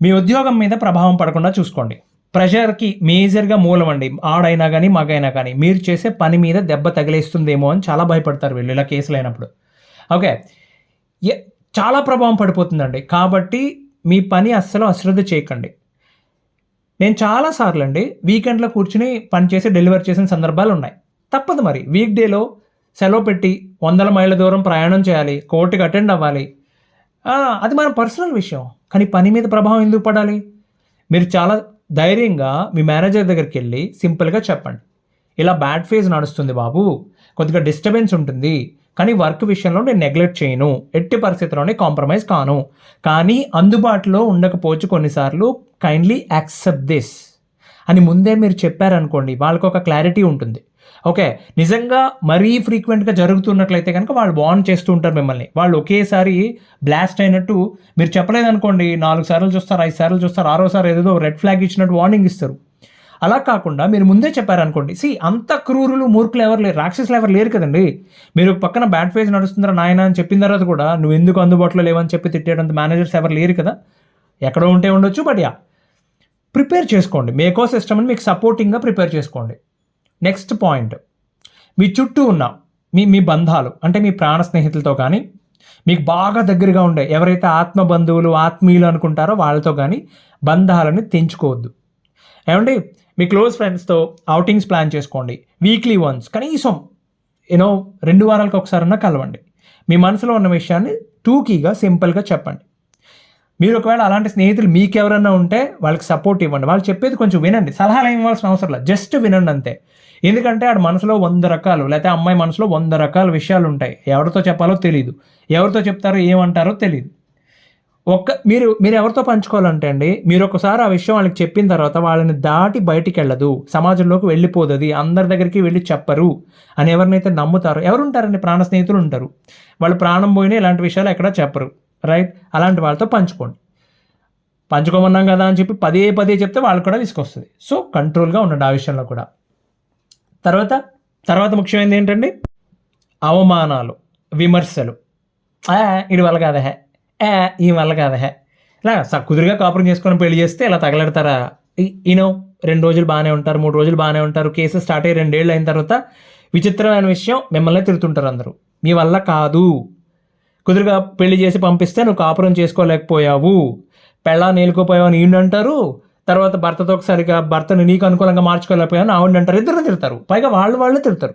మీ ఉద్యోగం మీద ప్రభావం పడకుండా చూసుకోండి. ప్రెషర్కి మేజర్గా మూలం అండి. ఆడైనా కానీ మగైనా కానీ మీరు చేసే పని మీద దెబ్బ తగిలేస్తుందేమో అని చాలా భయపడతారు వీళ్ళు ఇలా కేసులు అయినప్పుడు. ఓకే, చాలా ప్రభావం పడిపోతుందండి. కాబట్టి మీ పని అస్సలు అశ్రద్ధ చేయకండి. నేను చాలాసార్లు అండి వీకెండ్లో కూర్చుని పని చేసి డెలివర్ చేసిన సందర్భాలు ఉన్నాయి. తప్పదు మరి, వీక్ డేలో సెలవు పెట్టి 100 మైళ్ళ దూరం ప్రయాణం చేయాలి, కోర్టుకి అటెండ్ అవ్వాలి. అది మన పర్సనల్ విషయం, కానీ పని మీద ప్రభావం ఎందుకు పడాలి? మీరు చాలా ధైర్యంగా మీ మేనేజర్ దగ్గరికి వెళ్ళి సింపుల్గా చెప్పండి, ఇలా బ్యాడ్ ఫేజ్ నడుస్తుంది బాబు, కొద్దిగా డిస్టర్బెన్స్ ఉంటుంది, కానీ వర్క్ విషయంలో నేను నెగ్లెక్ట్ చేయను, ఎట్టి పరిస్థితుల్లోనే కాంప్రమైజ్ కాను, కానీ అందుబాటులో ఉండకపోవచ్చు కొన్నిసార్లు, కైండ్లీ యాక్సెప్ట్ దిస్ అని ముందే మీరు చెప్పారనుకోండి, వాళ్ళకు ఒక క్లారిటీ ఉంటుంది. ఓకే, నిజంగా మరీ ఫ్రీక్వెంట్గా జరుగుతున్నట్లయితే కనుక వాళ్ళు వార్న్ చేస్తూ ఉంటారు మిమ్మల్ని. వాళ్ళు ఒకేసారి బ్లాస్ట్ అయినట్టు మీరు చెప్పలేదనుకోండి, 4 సార్లు చూస్తారు, 5 సార్లు చూస్తారు, 6వ సారి ఏదో రెడ్ ఫ్లాగ్ ఇచ్చినట్టు వార్నింగ్ ఇస్తారు. అలా కాకుండా మీరు ముందే చెప్పారనుకోండి, అంత క్రూరులు మూర్ఖులు ఎవరు లేరు, రాక్షసులు ఎవరు లేరు కదండి. మీరు పక్కన బ్యాడ్ ఫేజ్ నడుస్తుందిరా నాయన అని చెప్పిన తర్వాత కూడా నువ్వు ఎందుకు అందుబాటులో లేవని చెప్పి తిట్టేటంత మేనేజర్స్ ఎవరు లేరు కదా. ఎక్కడో ఉంటే ఉండొచ్చు, బట్ ప్రిపేర్ చేసుకోండి. మీ ఎకో సిస్టమ్ని మీకు సపోర్టింగ్గా ప్రిపేర్ చేసుకోండి. నెక్స్ట్ పాయింట్, మీ చుట్టూ ఉన్న మీ బంధాలు, అంటే మీ ప్రాణ స్నేహితులతో కానీ, మీకు బాగా దగ్గరగా ఉండే ఎవరైతే ఆత్మ బంధువులు, ఆత్మీయులు అనుకుంటారో వాళ్ళతో కానీ బంధాలని తెంచుకోవద్దు. ఏమండి, మీ క్లోజ్ ఫ్రెండ్స్తో అవుటింగ్స్ ప్లాన్ చేసుకోండి. వీక్లీ వన్స్ కనీసం 2 వారాలకు ఒకసారన్నా కలవండి. మీ మనసులో ఉన్న విషయాన్ని టూకీగా, సింపుల్గా చెప్పండి. మీరు ఒకవేళ అలాంటి స్నేహితులు మీకెవరన్నా ఉంటే వాళ్ళకి సపోర్ట్ ఇవ్వండి. వాళ్ళు చెప్పేది కొంచెం వినండి. సలహాలు ఏమి ఇవ్వాల్సిన అవసరం లేదు, జస్ట్ వినండి అంతే. ఎందుకంటే ఆడ మనసులో 100 రకాలు, లేకపోతే అమ్మాయి మనసులో 100 రకాల విషయాలు ఉంటాయి. ఎవరితో చెప్పాలో తెలియదు, ఎవరితో చెప్తారో ఏమంటారో తెలియదు. మీరు ఎవరితో పంచుకోవాలంటే అండి, మీరు ఒకసారి ఆ విషయం వాళ్ళకి చెప్పిన తర్వాత వాళ్ళని దాటి బయటికి వెళ్ళదు, సమాజంలోకి వెళ్ళిపోదు, అది అందరి దగ్గరికి వెళ్ళి చెప్పరు అని ఎవరినైతే నమ్ముతారో, ఎవరు ఉంటారండి, ప్రాణ స్నేహితులు ఉంటారు. వాళ్ళు ప్రాణం పోయినా ఇలాంటి విషయాలు ఎక్కడా చెప్పరు, రైట్? అలాంటి వాళ్ళతో పంచుకోండి. పంచుకోమన్నాం కదా అని చెప్పి పదే చెప్తే వాళ్ళు కూడా విసుకొస్తుంది. సో కంట్రోల్గా ఉండండి ఆ విషయంలో కూడా. తర్వాత ముఖ్యమైనది ఏంటండి, అవమానాలు, విమర్శలు. ఇది వల్ల కాదా, ఈ వల్ల కాదా, ఇలా కుదురుగా కాపురం చేసుకొని పెళ్లి చేస్తే ఇలా తగలెడతారా? 2 రోజులు బాగానే ఉంటారు, 3 రోజులు బాగానే ఉంటారు, కేసు స్టార్ట్ అయ్యి 2 ఏళ్ళు అయిన తర్వాత విచిత్రమైన విషయం, మిమ్మల్ని తిరుగుతుంటారు అందరూ. మీ వల్ల కాదు, కుదురుగా పెళ్లి చేసి పంపిస్తే నువ్వు కాపురం చేసుకోలేకపోయావు, పెళ్ళా నేలుకోపోయావు అని ఈయన అంటారు. తర్వాత భర్తతో ఒకసారిగా భర్తను నీకు అనుకూలంగా మార్చుకోలేకపోయావు ఆవిడ అంటారు. ఇద్దరు తిడతారు, పైగా వాళ్ళు తిడతారు.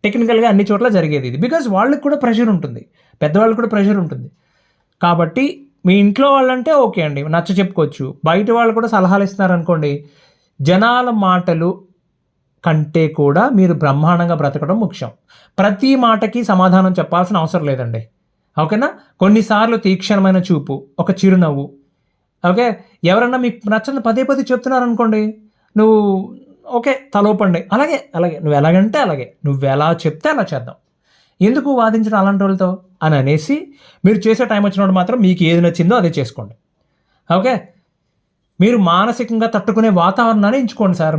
టెక్నికల్గా అన్ని చోట్ల జరిగేది ఇది. బికాజ్ వాళ్ళకి కూడా ప్రెషర్ ఉంటుంది, పెద్దవాళ్ళకి కూడా ప్రెషర్ ఉంటుంది. కాబట్టి మీ ఇంట్లో వాళ్ళంటే ఓకే అండి, నచ్చ చెప్పుకోవచ్చు. బయట వాళ్ళు కూడా సలహాలు ఇస్తున్నారనుకోండి, జనాల మాటలు కంటే కూడా మీరు బ్రహ్మాండంగా బ్రతకడం ముఖ్యం. ప్రతి మాటకి సమాధానం చెప్పాల్సిన అవసరం లేదండి, ఓకేనా? కొన్నిసార్లు తీక్షణమైన చూపు, ఒక చిరునవ్వు, ఓకే? ఎవరన్నా మీకు నచ్చని పదే చెప్తున్నారనుకోండి, నువ్వు ఓకే తలోపండి, అలాగే నువ్వు ఎలాగంటే అలాగే, నువ్వు ఎలా చెప్తే అలా చేద్దాం, ఎందుకు వాదించడం అలాంటి వాళ్ళతో అని అనేసి మీరు చేసే టైం వచ్చినప్పుడు మాత్రం మీకు ఏది నచ్చిందో అదే చేసుకోండి, ఓకే? మీరు మానసికంగా తట్టుకునే వాతావరణాన్ని ఎంచుకోండి సార్.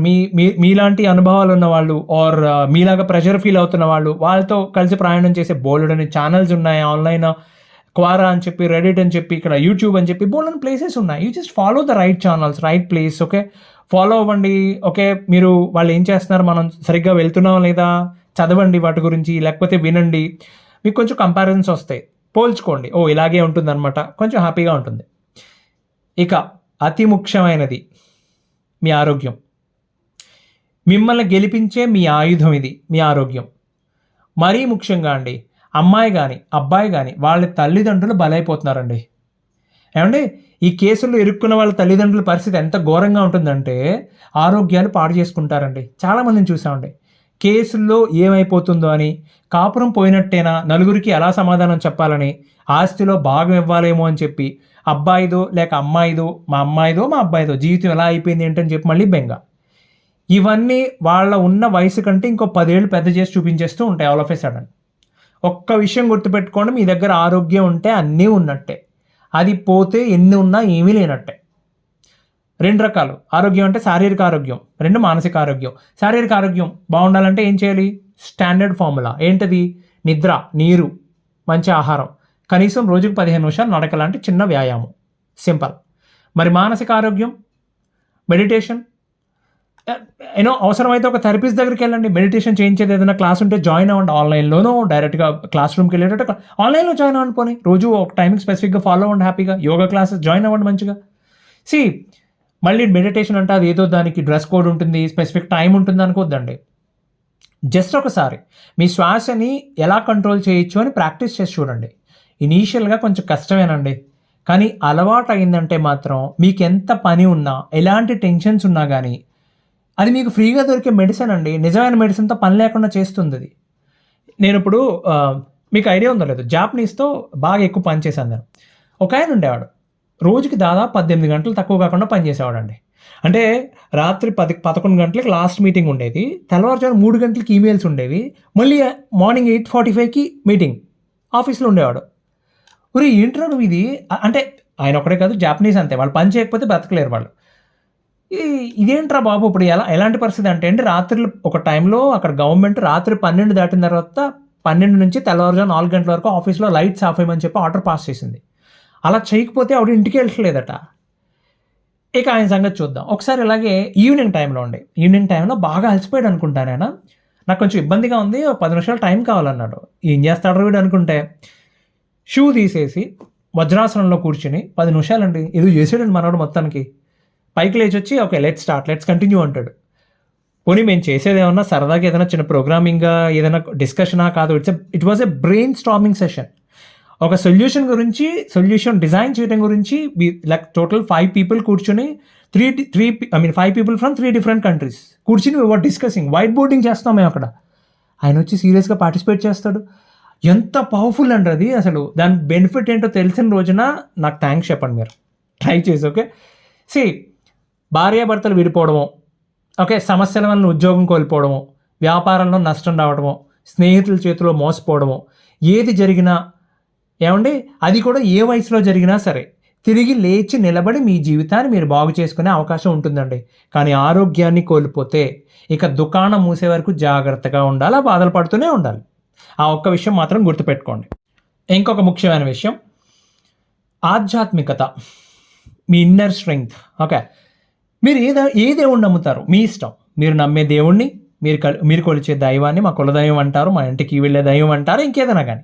మీలాంటి అనుభవాలు ఉన్న వాళ్ళు, ఆర్ మీలాగా ప్రెషర్ ఫీల్ అవుతున్న వాళ్ళు, వాళ్ళతో కలిసి ప్రయాణం చేసే బోల్డని ఛానల్స్ ఉన్నాయి ఆన్లైన్. క్వారా అని చెప్పి, రెడిట్ అని చెప్పి, ఇక్కడ యూట్యూబ్ అని చెప్పి బోల్డని ప్లేసెస్ ఉన్నాయి. You just follow the right channels, right place, okay? Follow అవ్వండి, ఓకే? మీరు వాళ్ళు ఏం చేస్తున్నారు, మనం సరిగ్గా వెళ్తున్నాం లేదా చదవండి వాటి గురించి, లేకపోతే వినండి. మీకు కొంచెం కంపారిజన్స్ వస్తాయి, పోల్చుకోండి. ఇలాగే ఉంటుందన్నమాట, కొంచెం హ్యాపీగా ఉంటుంది. ఇక అతి ముఖ్యమైనది మీ ఆరోగ్యం. మిమ్మల్ని గెలిపించే మీ ఆయుధం ఇది, మీ ఆరోగ్యం. మరీ ముఖ్యంగా అండి, అమ్మాయి కానీ అబ్బాయి కానీ వాళ్ళ తల్లిదండ్రులు బలైపోతున్నారండి. ఏమండి, ఈ కేసుల్లో ఇరుక్కున్న వాళ్ళ తల్లిదండ్రుల పరిస్థితి ఎంత ఘోరంగా ఉంటుందంటే ఆరోగ్యాలు పాడు చేసుకుంటారండి. చాలామందిని చూసామండి, కేసుల్లో ఏమైపోతుందో అని, కాపురం పోయినట్టేనా, నలుగురికి ఎలా సమాధానం చెప్పాలని, ఆస్తిలో భాగం ఇవ్వాలేమో అని చెప్పి అబ్బాయిదో లేక అమ్మాయిదో, మా అమ్మాయిదో మా అబ్బాయిదో జీవితం ఎలా అయిపోయింది ఏంటని చెప్పి మళ్ళీ బెంగ. ఇవన్నీ వాళ్ళ ఉన్న వయసు కంటే ఇంకో 10 ఏళ్ళు పెద్ద చేసి చూపించేస్తూ ఉంటాయి ఆల్ ఆఫ్ ఏ సడన్. ఒక్క విషయం గుర్తుపెట్టుకోండి, మీ దగ్గర ఆరోగ్యం ఉంటే అన్నీ ఉన్నట్టే, అది పోతే ఎన్ని ఉన్నా ఏమీ లేనట్టే. 2 రకాలు ఆరోగ్యం అంటే శారీరక ఆరోగ్యం, 2 మానసిక ఆరోగ్యం. శారీరక ఆరోగ్యం బాగుండాలంటే ఏం చేయాలి? స్టాండర్డ్ ఫార్ములా ఏంటది? నిద్ర, నీరు, మంచి ఆహారం, కనీసం రోజుకు 15 నిమిషాలు నడక లాంటి చిన్న వ్యాయామం, సింపుల్. మరి మానసిక ఆరోగ్యం, మెడిటేషన్. అవసరమైతే ఒక థెరపిస్ట్ దగ్గరికి వెళ్ళండి, మెడిటేషన్ చేయించేది ఏదైనా క్లాస్ ఉంటే జాయిన్ అవ్వండి. ఆన్లైన్లోనో డైరెక్ట్గా క్లాస్ రూమ్కి వెళ్ళేటట్టు ఆన్లైన్లో జాయిన్ అవ్వండి. పోనీ రోజు ఒక టైమింగ్ స్పెసిఫిక్గా ఫాలో అవ్వండి, హ్యాపీగా యోగా క్లాసెస్ జాయిన్ అవ్వండి మంచిగా. మళ్ళీ మెడిటేషన్ అంటే అది ఏదో దానికి డ్రెస్ కోడ్ ఉంటుంది, స్పెసిఫిక్ టైం ఉంటుంది అనుకోద్దండి. జస్ట్ ఒకసారి మీ శ్వాసని ఎలా కంట్రోల్ చేయొచ్చు అని ప్రాక్టీస్ చేసి చూడండి. ఇనీషియల్గా కొంచెం కష్టమేనండి, కానీ అలవాటు అయిందంటే మాత్రం మీకు ఎంత పని ఉన్నా, ఎలాంటి టెన్షన్స్ ఉన్నా కానీ అది మీకు ఫ్రీగా దొరికే మెడిసిన్ అండి. నిజమైన మెడిసిన్తో పని లేకుండా చేస్తుంది అది. నేను ఇప్పుడు మీకు ఐడియా ఉందో లేదు, జాపనీస్తో బాగా ఎక్కువ పని చేశాను నేను. ఒక ఆయన ఉండేవాడు, రోజుకి దాదాపు 18 గంటలు తక్కువ కాకుండా పనిచేసేవాడండి. అంటే రాత్రి 11 గంటలకి లాస్ట్ మీటింగ్ ఉండేది, తెల్లవారుజాము 3 గంటలకి ఈమెయిల్స్ ఉండేవి, మళ్ళీ మార్నింగ్ 8:45కి మీటింగ్, ఆఫీస్లో ఉండేవాడు. ఏంట్రా నువ్వు ఇది అంటే, ఆయన ఒకటే కాదు జాపనీస్ అంతే, వాళ్ళు పని చేయకపోతే బ్రతకలేరు వాళ్ళు. ఇదేంట్రా బాబు ఇప్పుడు ఎలాంటి పరిస్థితి అంటే అండి, రాత్రులు ఒక టైంలో అక్కడ గవర్నమెంట్ రాత్రి 12 దాటిన తర్వాత 12 నుంచి తెల్లవారుజాము 4 గంటల వరకు ఆఫీస్లో లైట్స్ ఆఫ్ అయ్యమని చెప్పి ఆర్డర్ పాస్ చేసింది. అలా చేయకపోతే ఆవిడ ఇంటికి వెళ్ళట్లేదట. ఇక ఆయన సంగతి చూద్దాం. ఒకసారి ఇలాగే ఈవినింగ్ టైంలో బాగా అలసిపోయాడు అనుకుంటాను ఆయన. నాకు కొంచెం ఇబ్బందిగా ఉంది, ఒక 10 నిమిషాలు టైం కావాలన్నాడు. ఏం చేస్తాడు వీడు అనుకుంటే షూ తీసేసి వజ్రాసనంలో కూర్చుని 10 నిమిషాలండి ఏదో చేసాడండి మనోడు మొత్తానికి. పైకి లేచి వచ్చి ఓకే లెట్స్ కంటిన్యూ అంటాడు. పోనీ మేము చేసేది ఏమన్నా సరదాగా ఏదైనా చిన్న ప్రోగ్రామింగ్గా ఏదైనా డిస్కషనా కాదు, it was a brain storming session. ఒక సొల్యూషన్ డిజైన్ చేయడం గురించి లైక్ టోటల్ 5 పీపుల్ కూర్చొని 5 పీపుల్ ఫ్రమ్ 3 డిఫరెంట్ కంట్రీస్ కూర్చుని వర్ డిస్కసింగ్, వైట్ బోర్డింగ్ చేస్తాం మేము అక్కడ. ఆయన వచ్చి సీరియస్గా పార్టిసిపేట్ చేస్తాడు. ఎంత పవర్ఫుల్ అండి అది. అసలు దాని బెనిఫిట్ ఏంటో తెలిసిన రోజున నాకు థ్యాంక్స్ చెప్పండి, మీరు ట్రై చేసి. ఓకే భార్యాభర్తలు విడిపోవడము, ఓకే సమస్యల వల్ల ఉద్యోగం కోల్పోవడము, వ్యాపారంలో నష్టం రావడము, స్నేహితుల చేతిలో మోసపోవడము, ఏది జరిగినా ఏమండి అది కూడా ఏ వయసులో జరిగినా సరే తిరిగి లేచి నిలబడి మీ జీవితాన్ని మీరు బాగు చేసుకునే అవకాశం ఉంటుందండి. కానీ ఆరోగ్యాన్ని కోల్పోతే ఇక దుకాణం మూసే వరకు జాగ్రత్తగా ఉండాలి, బాధలు పడుతూనే ఉండాలి. ఆ ఒక్క విషయం మాత్రం గుర్తుపెట్టుకోండి. ఇంకొక ముఖ్యమైన విషయం ఆధ్యాత్మికత, మీ ఇన్నర్ స్ట్రెంగ్త్. ఓకే మీరు ఏ దేవుణ్ణి నమ్ముతారు మీ ఇష్టం. మీరు నమ్మే దేవుణ్ణి, మీరు కొలిచే దైవాన్ని మా కులదైవం అంటారు, మా ఇంటికి వెళ్ళే దైవం అంటారు, ఇంకేదైనా కానీ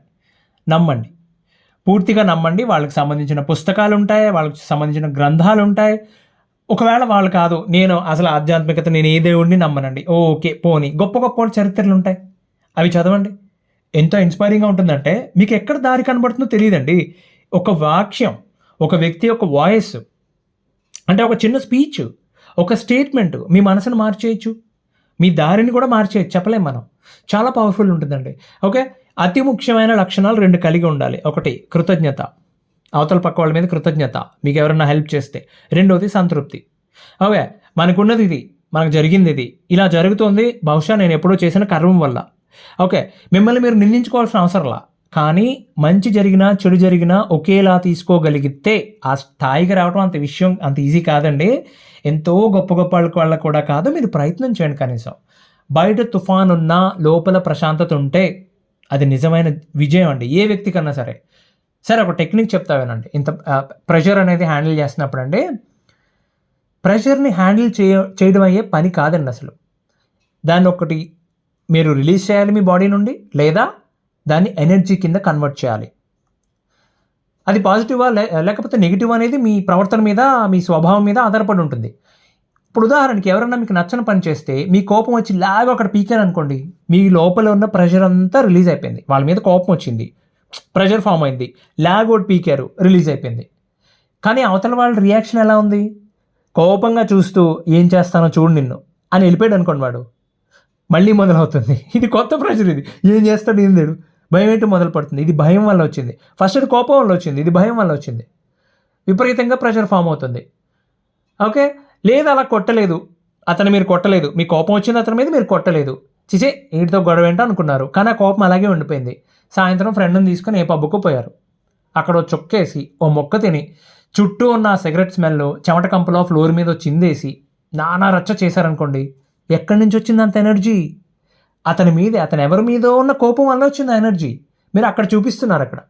నమ్మండి, పూర్తిగా నమ్మండి. వాళ్ళకి సంబంధించిన పుస్తకాలు ఉంటాయి, వాళ్ళకి సంబంధించిన గ్రంథాలు ఉంటాయి. ఒకవేళ వాళ్ళు కాదు నేను అసలు ఆధ్యాత్మికత నేను ఏ దేవుడిని నమ్మనండి, ఓకే పోనీ గొప్ప గొప్ప చరిత్రలు ఉంటాయి, అవి చదవండి. ఎంతో ఇన్స్పైరింగ్గా ఉంటుందంటే మీకు ఎక్కడ దారి కనబడుతుందో తెలియదండి. ఒక వాక్యం, ఒక వ్యక్తి యొక్క వాయిస్, అంటే ఒక చిన్న స్పీచ్, ఒక స్టేట్మెంట్ మీ మనసును మార్చేయచ్చు, మీ దారిని కూడా మార్చేయచ్చు, చెప్పలేం మనం. చాలా పవర్ఫుల్ ఉంటుందండి. ఓకే అతి ముఖ్యమైన లక్షణాలు 2 కలిగి ఉండాలి. ఒకటి కృతజ్ఞత, అవతల పక్క వాళ్ళ మీద కృతజ్ఞత, మీకు ఎవరైనా హెల్ప్ చేస్తే. రెండోది సంతృప్తి. ఓకే మనకున్నది ఇది, మనకు జరిగింది ఇది, ఇలా జరుగుతుంది బహుశా నేను ఎప్పుడో చేసిన కర్మం వల్ల. ఓకే మిమ్మల్ని మీరు నిందించుకోవాల్సిన అవసరంలా, కానీ మంచి జరిగినా చెడు జరిగినా ఒకేలా తీసుకోగలిగితే ఆ స్థాయికి రావడం అంత ఈజీ కాదండి. ఎంతో గొప్ప గొప్ప వాళ్ళకు కూడా కాదు, మీరు ప్రయత్నం చేయండి. కనీసం బయట తుఫాన్ ఉన్నా లోపల ప్రశాంతత ఉంటే అది నిజమైన విజయం అండి, ఏ వ్యక్తి కన్నా సరే. సరే ఒక టెక్నిక్ చెప్తావేనండి. ఇంత ప్రెషర్ అనేది హ్యాండిల్ చేస్తున్నప్పుడు అండి, ప్రెషర్ని హ్యాండిల్ చేయడం అయ్యే పని కాదండి అసలు. దాన్ని ఒకటి మీరు రిలీజ్ చేయాలి మీ బాడీ నుండి, లేదా దాన్ని ఎనర్జీ కింద కన్వర్ట్ చేయాలి. అది పాజిటివా లేకపోతే నెగిటివ్ అనేది మీ ప్రవర్తన మీద, మీ స్వభావం మీద ఆధారపడి ఉంటుంది. ఇప్పుడు ఉదాహరణకి ఎవరన్నా మీకు నచ్చని పని చేస్తే మీ కోపం వచ్చి లాగా అక్కడ పీకారు అనుకోండి, మీ లోపల ఉన్న ప్రెషర్ అంతా రిలీజ్ అయిపోయింది. వాళ్ళ మీద కోపం వచ్చింది, ప్రెషర్ ఫామ్ అయింది, లాగ్ ఒకటి పీకారు, రిలీజ్ అయిపోయింది. కానీ అవతల వాళ్ళ రియాక్షన్ ఎలా ఉంది? కోపంగా చూస్తూ ఏం చేస్తానో చూడు నిన్ను అని వెళ్ళిపోయాడు అనుకోండి, వాడు మళ్ళీ మొదలవుతుంది. ఇది కొత్త ప్రెషర్, ఇది ఏం చేస్తాడు ఏం లేడు, భయం ఏంటో మొదలు పడుతుంది. ఇది భయం వల్ల వచ్చింది. ఫస్ట్ అది కోపం వల్ల వచ్చింది, ఇది భయం వల్ల వచ్చింది. విపరీతంగా ప్రెషర్ ఫామ్ అవుతుంది. ఓకే లేదు అలా కొట్టలేదు, అతను మీరు కొట్టలేదు, మీ కోపం వచ్చింది అతని మీద, మీరు కొట్టలేదు, చిచే వీటితో గొడవ ఏంటో అనుకున్నారు. కానీ ఆ కోపం అలాగే ఉండిపోయింది. సాయంత్రం ఫ్రెండ్ని తీసుకొని ఏ పబ్బుకు పోయారు. అక్కడ చొక్కేసి ఓ మొక్క తిని చుట్టూ ఉన్న సిగరెట్ స్మెల్ చెమట కంపులో ఫ్లోర్ మీద చిందేసి నానా రచ్చ చేశారనుకోండి, ఎక్కడి నుంచి వచ్చింది అంత ఎనర్జీ? అతను ఎవరి మీదో ఉన్న కోపం వల్ల వచ్చింది ఆ ఎనర్జీ. మీరు అక్కడ చూపిస్తున్నారు అక్కడ.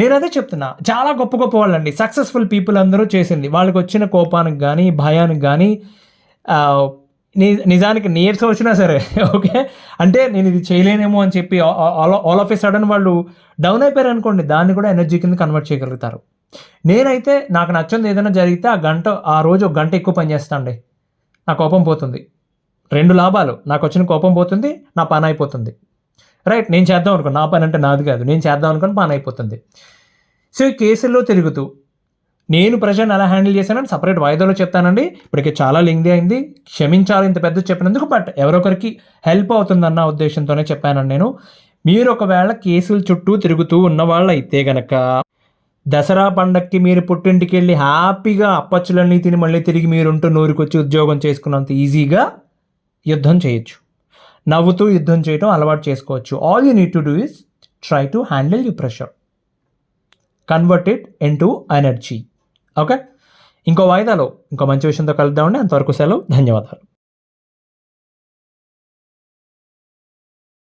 నేను అదే చెప్తున్నా, చాలా గొప్ప గొప్ప వాళ్ళండి, సక్సెస్ఫుల్ పీపుల్ అందరూ చేసింది వాళ్ళకి వచ్చిన కోపానికి కానీ భయానికి కానీ నిజానికి నీరసం వచ్చినా సరే, ఓకే అంటే నేను ఇది చేయలేనేమో అని చెప్పి ఆల్ ఆఫ్ ఏ సడన్ వాళ్ళు డౌన్ అయిపోయారు అనుకోండి, దాన్ని కూడా ఎనర్జీ కింద కన్వర్ట్ చేయగలుగుతారు. నేనైతే నాకు నచ్చింది ఏదైనా జరిగితే ఆ రోజు 1 గంట ఎక్కువ పని చేస్తానండి, నా కోపం పోతుంది. 2 లాభాలు, నాకు వచ్చిన కోపం పోతుంది, నా పని అయిపోతుంది. రైట్, నేను చేద్దాం అనుకోండి, నా పని అంటే నాది కాదు, నేను చేద్దాం అనుకోని పని అయిపోతుంది. సో ఈ కేసుల్లో తిరుగుతూ నేను ప్రెషర్ని ఎలా హ్యాండిల్ చేశానని సపరేట్ వాయిదాలో చెప్తానండి. ఇప్పటికే చాలా లెంగ్తీ అయింది, క్షమించాలి ఇంత పెద్ద చెప్పినందుకు. బట్ ఎవరొకరికి హెల్ప్ అవుతుందన్న ఉద్దేశంతోనే చెప్పానండి నేను. మీరు ఒకవేళ కేసుల చుట్టూ తిరుగుతూ ఉన్నవాళ్ళు అయితే గనక దసరా పండక్కి మీరు పుట్టింటికి వెళ్ళి హ్యాపీగా అప్పచ్చులన్నీ తిని మళ్ళీ తిరిగి మీరుంటూ నూరుకొచ్చి ఉద్యోగం చేసుకున్నంత ఈజీగా యుద్ధం చేయొచ్చు, నవ్వుతూ యుద్ధం చేయడం అలవాటు చేసుకోవచ్చు. All you need to do is try to handle you pressure, convert it into energy. Okay, ఇంకో వాయిదాలో ఇంకో మంచి విషయంతో కలుద్దామండి. అంతవరకు సెలవు, ధన్యవాదాలు.